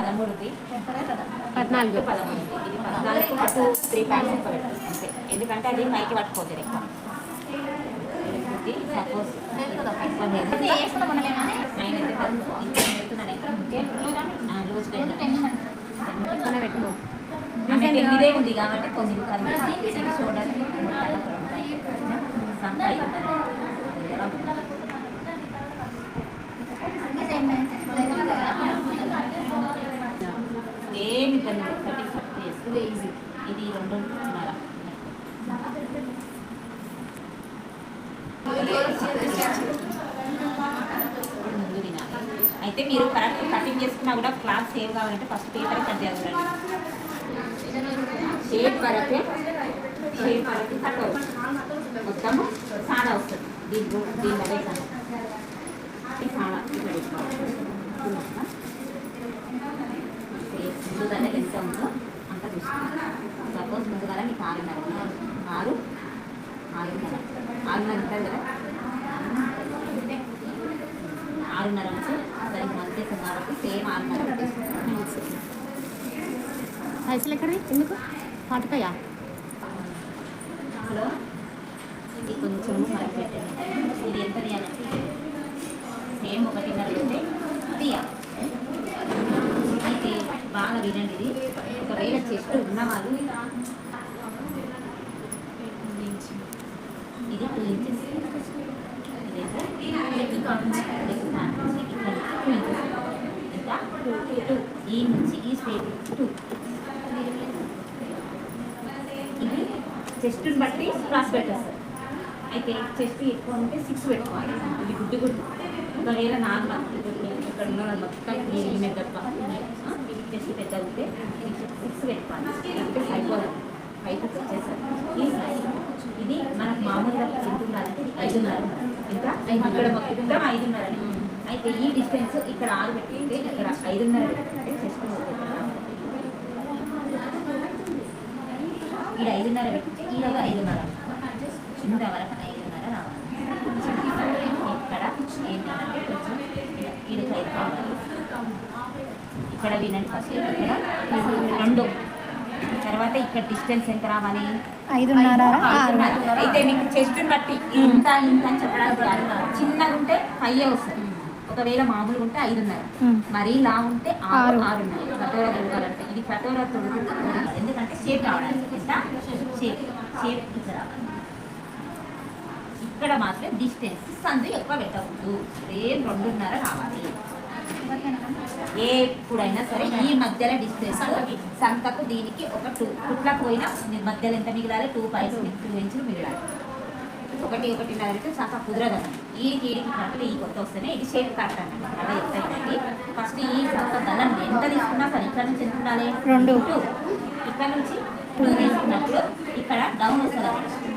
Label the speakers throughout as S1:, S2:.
S1: 13ది
S2: 14
S1: ఇది 14 పట్టు 3 ప్యాంట్స్ ఎక్కువ పెట్టాలి అంతే. ఎందుకంటే అది పైకి పట్టుకోవచ్చు ఎక్కువ. సపోజ్ లూజ్
S2: పెట్టుకో
S1: ఇదే ఉంది కాబట్టి కొంచెం చూడాలి. ఏమి ఈజీ. ఇది 2.5 ముందు తినాలి. అయితే మీరు కరెక్ట్ కటింగ్ చేసుకున్నా కూడా క్లాత్ సేవ్ కావాలంటే ఫస్ట్ పేపర్ కట్ చేయాలి. షేప్ వరకే కట్ అవుతుంది. మొత్తము సాదా వస్తుంది. దీని అదే సాదా ముందుగానే ఎంత ఉందో అంత చూసుకోండి. సపోజ్ ముందుగా మీకు 6:30 ఉంటుంది కదా, 6:30 నుంచి దానికి మధ్య కాబట్టి సేమ్ 6:30
S2: పైసలు ఎక్కడిది ఎందుకు పాటకాయా
S1: హలో. ఇది కొంచెం మనకి పెట్టండి. ఇది ఎంత తీయాలంటే సేమ్ 1:30 ఉంటే తీయాలి. అయితే బాగా వినండి. ఇది ఒకవేళ చెస్ట్ ఉన్నవాళ్ళు ఇది 2 ఇంచెస్ ఈ నుంచి ఈ స్ట్రేట్ 2. ఇది చెస్ట్ని బట్టి క్రాస్ పెట్టేస్తారు. అయితే చెస్ట్ ఎక్కువ ఉంటే 6 పెట్టుకోవాలి. ఇది గుడ్డు గుడ్డు. ఒకవేళ నార్మల్ ఇక్కడ ఉన్న మొత్తం ఈ తప్ప చెస్ట్ పెద్ద ఉంటే 6 పెట్టుకోవాలి. అంటే సరిపోదు, 5 వచ్చేస్తారు. ఈ సైజ్ ఇది మనకు మామూలుగా ఎంత ఉండాలంటే 5:30. ఇంకా ఇక్కడ మొత్తం 5:30. అయితే ఈ డిస్టెన్స్ ఇక్కడ 6 పెట్టింటే ఇక్కడ 5:30 పెట్టింటే చెస్ట్ ఇక్కడ 5:30 పెట్టింటే ఈ 5:30 ఇంతవరకు 5:30 రావాలి. ఇక్కడ ఏంటంటే కొంచెం ఇది 5 కావాలి. ఇక్కడ వినండి ఫస్ట్ ఇక్కడ 2. తర్వాత ఇక్కడ డిస్టెన్స్ ఎంత రావాలి
S2: 5:30.
S1: అయితే మీకు చెస్ట్ని బట్టి ఇంత ఇంత అని చెప్పడానికి చిన్నగా ఉంటే 5 వస్తుంది. ఒకవేళ మామూలుగా ఉంటే 5:30. మరీ లా ఉంటే 6:30. కటోరా దొరకాలంటే ఇది కటోరా దొరుకుతుంది. ఎందుకంటే షేప్ రావడానికి షేప్ ఇక్కడ రావాలి. ఇక్కడ మాత్రం డిస్టెన్స్ సందు ఎక్కువ పెట్టవద్దు. సేమ్ 2:30 రావాలి. ఎప్పుడైనా సరే ఈ మధ్యలో డిస్టెన్స్ సంతకు దీనికి ఒక 2 కుట్లకు పోయినా మధ్యలో ఎంత మిగిలాలి 2 ఇంచులు మిగిలాలి. 1:30 అంటే సంత కుదరదండి. ఈడికి కరెక్ట్ ఈ కొత్త వస్తేనే ఇది షేప్ కరెక్ట్ అండి. అలా చెప్తాయి. ఫస్ట్ ఈ సంత గలం ఎంత తీసుకున్నా సరే ఇక్కడ నుంచి ఎంత ఉండాలి 2. ఇక్కడ నుంచి 2 తీసుకున్నప్పుడు ఇక్కడ డౌన్ వస్తుంది.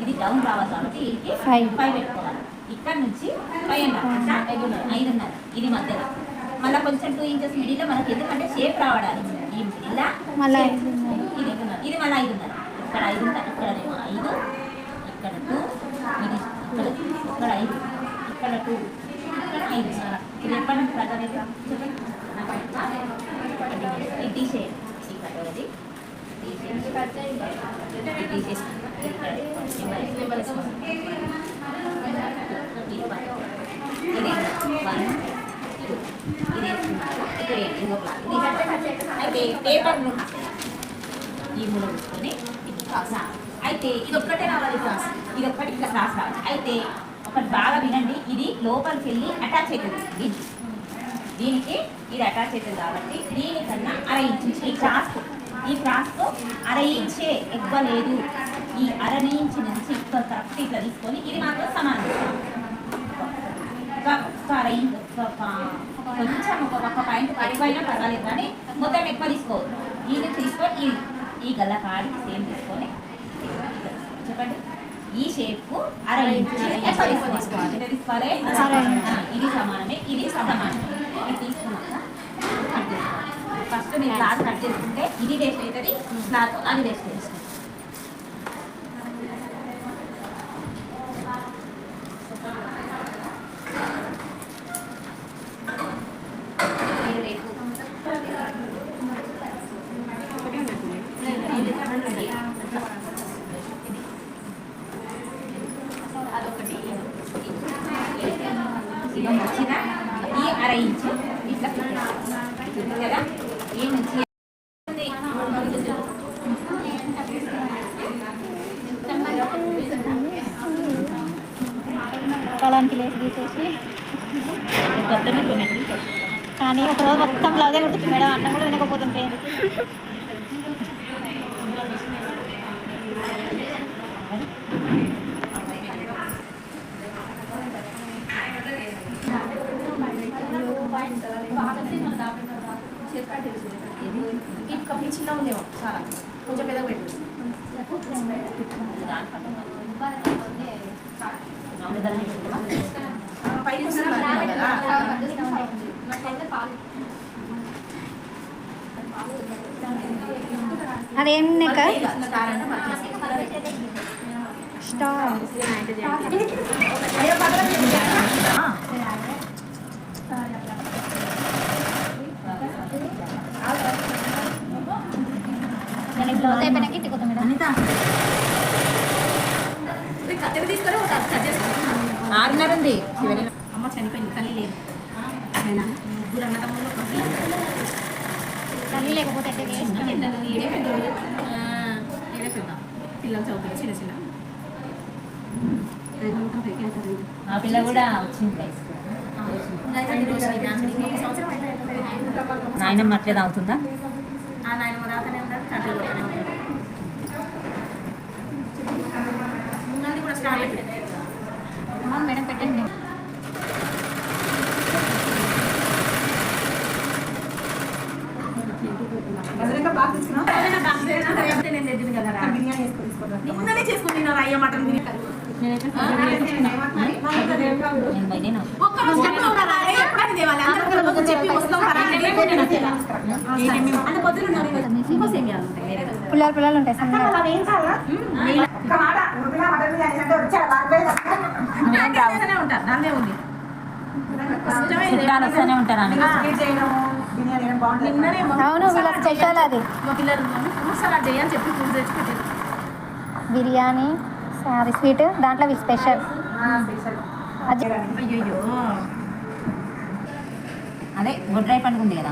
S1: ఇది డౌన్ రావాలి కాబట్టి ఇది 5 పెట్టుకోవాలి. ఇక్కడ నుంచి 5:30 ఇది మధ్యలో మళ్ళీ కొంచెం 2 ఇంచెస్ మిడిల్లో మనకి ఎందుకంటే షేప్ రావడానికి ఈ మిడిల్
S2: మళ్ళీ
S1: ఇది మళ్ళీ 5:30. ఇక్కడ 5:30 ఇక్కడేమో 5 ఇక్కడ 2 ఇది ఇక్కడ 5 ఇక్కడ 2 ఇక్కడ 5:30. ఇది ఎప్పటి నుంచి కట్టలేదు ఇది షేప్ కట్టేది అయితే పేపర్ ఈ మూల తీసుకొని అయితే ఇది ఒక్కటే రావాలి క్లాస్. ఇది ఒక్కటి ఇట్లా క్లాస్ రావాలి. అయితే ఒకటి బాగా వినండి. ఇది లోపలికి వెళ్ళి అటాచ్ అవుతుంది. దీనికి ఇది అటాచ్ అవుతుంది కాబట్టి దీనికన్నా 1/2 ఇంచు ఈ క్రాస్తో 1/2 ఇంచే ఎక్కువ లేదు. ఈ 1/2 ఇంచు నుంచి ఎక్కువ కరెక్ట్ ఇట్లా తీసుకొని ఇది మాత్రం సమానం. కొంచెం ఒక పాయింట్ ఎక్కువైనా పర్వాలేదు కానీ మొత్తం ఎక్కువ తీసుకోవద్దు. ఈ నుంచి తీసుకొని ఈ గల్ల కాడికి సేమ్ తీసుకొని చెప్పండి ఈ షేప్ 1/2 ఇంచు తీసుకోవాలి. ఇది సమానమే ఇది సమానమే. ఇది తీసుకున్నాక కట్ చేసుకోవాలి. ఫస్ట్ మీరు క్లాత్ కట్ చేసుకుంటే ఇది వేస్ట్ అవుతుంది, క్లాత్ అది వేస్ట్ అవుతుంది.
S2: చూసి
S1: కొత్తగా కొనేది
S2: కానీ ఒక రోజు మొత్తం బ్లౌజే కుడుతుంది మేడం, అన్నం కూడా తినకపోతుంటే.
S3: చిన్న ఉందేమో చాలా కొంచెం పెద్దగా పెట్టు. పైకి వస్తున్నారు కదా.
S2: అదేం నెక్ స్టార్ బ్లౌజ్ అయిపోయినాక ఇంటికి పోతాం మేడం.
S3: కత్తెర తీసుకొని ఒక కట్ చేసుకుంటాం.
S1: 6:30 ఉంది.
S3: అమ్మ చనిపోయింది, తల్లి లేదు. ముగ్గురు అన్నదమ్ములు
S2: తల్లి లేకపోతే ఎట్లా చేస్తాం?
S3: ఏడే పెద్దోడు, ఏడే పెద్ద పిల్లలు చదువుతారు చిన్న చిన్న.
S1: ఆ పిల్ల కూడా వచ్చింది. నాయనమ్మ అట్లే తాగుతుందా?
S3: ఆ నాయనమ్మ రాకనే ఉన్నారు, కట్టెలు కొట్టనే ఉన్నారు. ఉన్నది కూడా స్టార్ట్ అయిపోయింది.
S2: మేడం పెట్టండి.
S3: నిన్ననే చేసుకుంటున్నారు అయ్య మటన్ బిర్యానీ. ఒక్కరోజు చెప్పినా ఉన్నారా? ఎప్పుడైనా తేవాలి, అందరూ ఒకరు చెప్పి వస్తాం కదా అంటే పొద్దున ఇంకో సేమియాలు ఉంటాయి వేరేగా.
S2: పుల్లలు ఉంటాయి సన్నగా.
S3: ఉంటారు, దాన్నే ఉంది.
S1: చుట్టాలు వస్తూనే ఉంటారా?
S3: నిన్ననే
S2: అవును, వీళ్ళకి స్పెషల్ అది
S3: మా పిల్లలు ఫ్రూట్స్ అలా చేయని చెప్పి ఫ్రూట్స్ తెచ్చి పెట్టారు.
S2: బిర్యానీ సారీ స్వీట్, దాంట్లో వీళ్ళు స్పెషల్. అది
S3: అయ్యో
S1: అదే గొడ్రాయి పండుగ ఉంది కదా,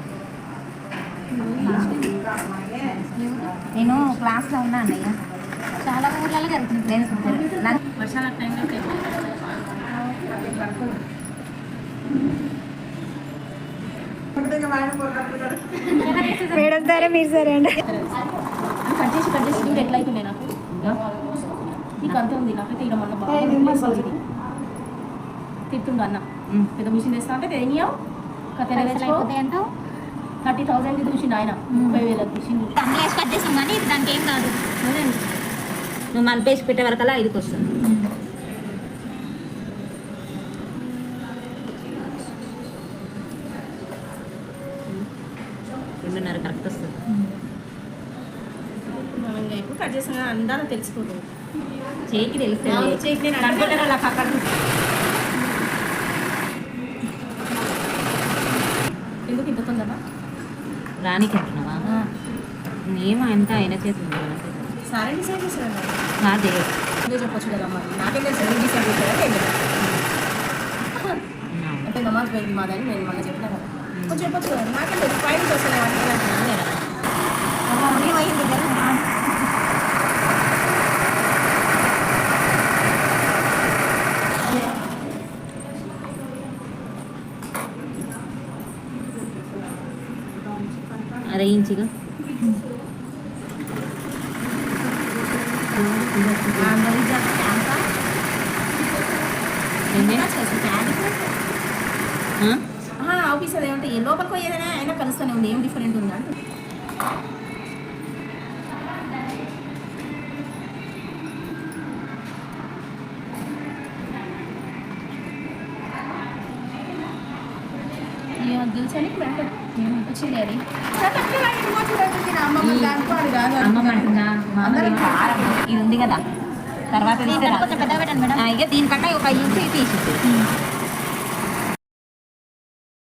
S1: నేను క్లాస్లో ఉన్నా అన్నయ్య.
S2: చాలా ఊర్లలో జరుగుతుంది.
S1: నేను
S3: వర్షాల టైంలో
S2: మేడం సరే మీరు సరే అండి.
S3: కట్ చేసి చూడు ఎట్లా అవుతుంది నాకు. నీకు అంతే ఉంది, నాకైతే ఇక్కడ మొన్న బాగా తిట్టుండు అన్న. పెద్ద మిషన్ తెస్తా అంటే తెనియావు కథ
S2: అంటావు
S3: 30,000 చూసిండు ఆయన. 30,000 మిషన్
S2: కట్ చేస్తాం కానీ దానికి ఏం కాదు.
S1: నువ్వు మలిపేసి పెట్టే వరకల్లా 5కి వస్తుంది. రెండున్నర కరెక్ట్ వస్తుంది.
S3: ఎప్పుడు కట్ చేసిన అందాన తెలిసిపోతుంది.
S1: చేయికి తెలుస్తుంది.
S3: చేసి నేను అనుకుంటాను అలా అక్కడ ఎందుకు ఇంత తొందర
S1: రానికి అంటున్నావా? ఏమో అంతా ఆయన చేతుంది కదా.
S3: సరే డిసైడ్ చేశాను.
S1: స్టార్ట్ చేయదు.
S3: ఇదే చెప్పొచ్చు కదా మరి, నాకేం తెలుసు ఎందుకు డిసైడ్ చేశారా అంటే నమాజ్ పోయింది మాదని నేను మళ్ళీ చెప్పినా కదా. కొంచెం చెప్పొచ్చు కదా, నాకేం తెలుసు ఫైల్స్ వస్తున్నాయి అంటే
S1: అరే ఇంచిగా
S3: ఆఫీస్ అదేమంటే ఏ లోపలికి పోయేదైనా అయినా కలుస్తూనే ఉంది, ఏం డిఫరెంట్ ఉంది అంటే తెలుసని వచ్చింది అది
S1: అమ్మమ్మ అంటుందా? ఇది ఉంది కదా, తర్వాత
S2: కొంచెం పెద్దగా పెట్టండి మేడం.
S1: ఇక దీనికంటే ఒక ఇంచి తీసి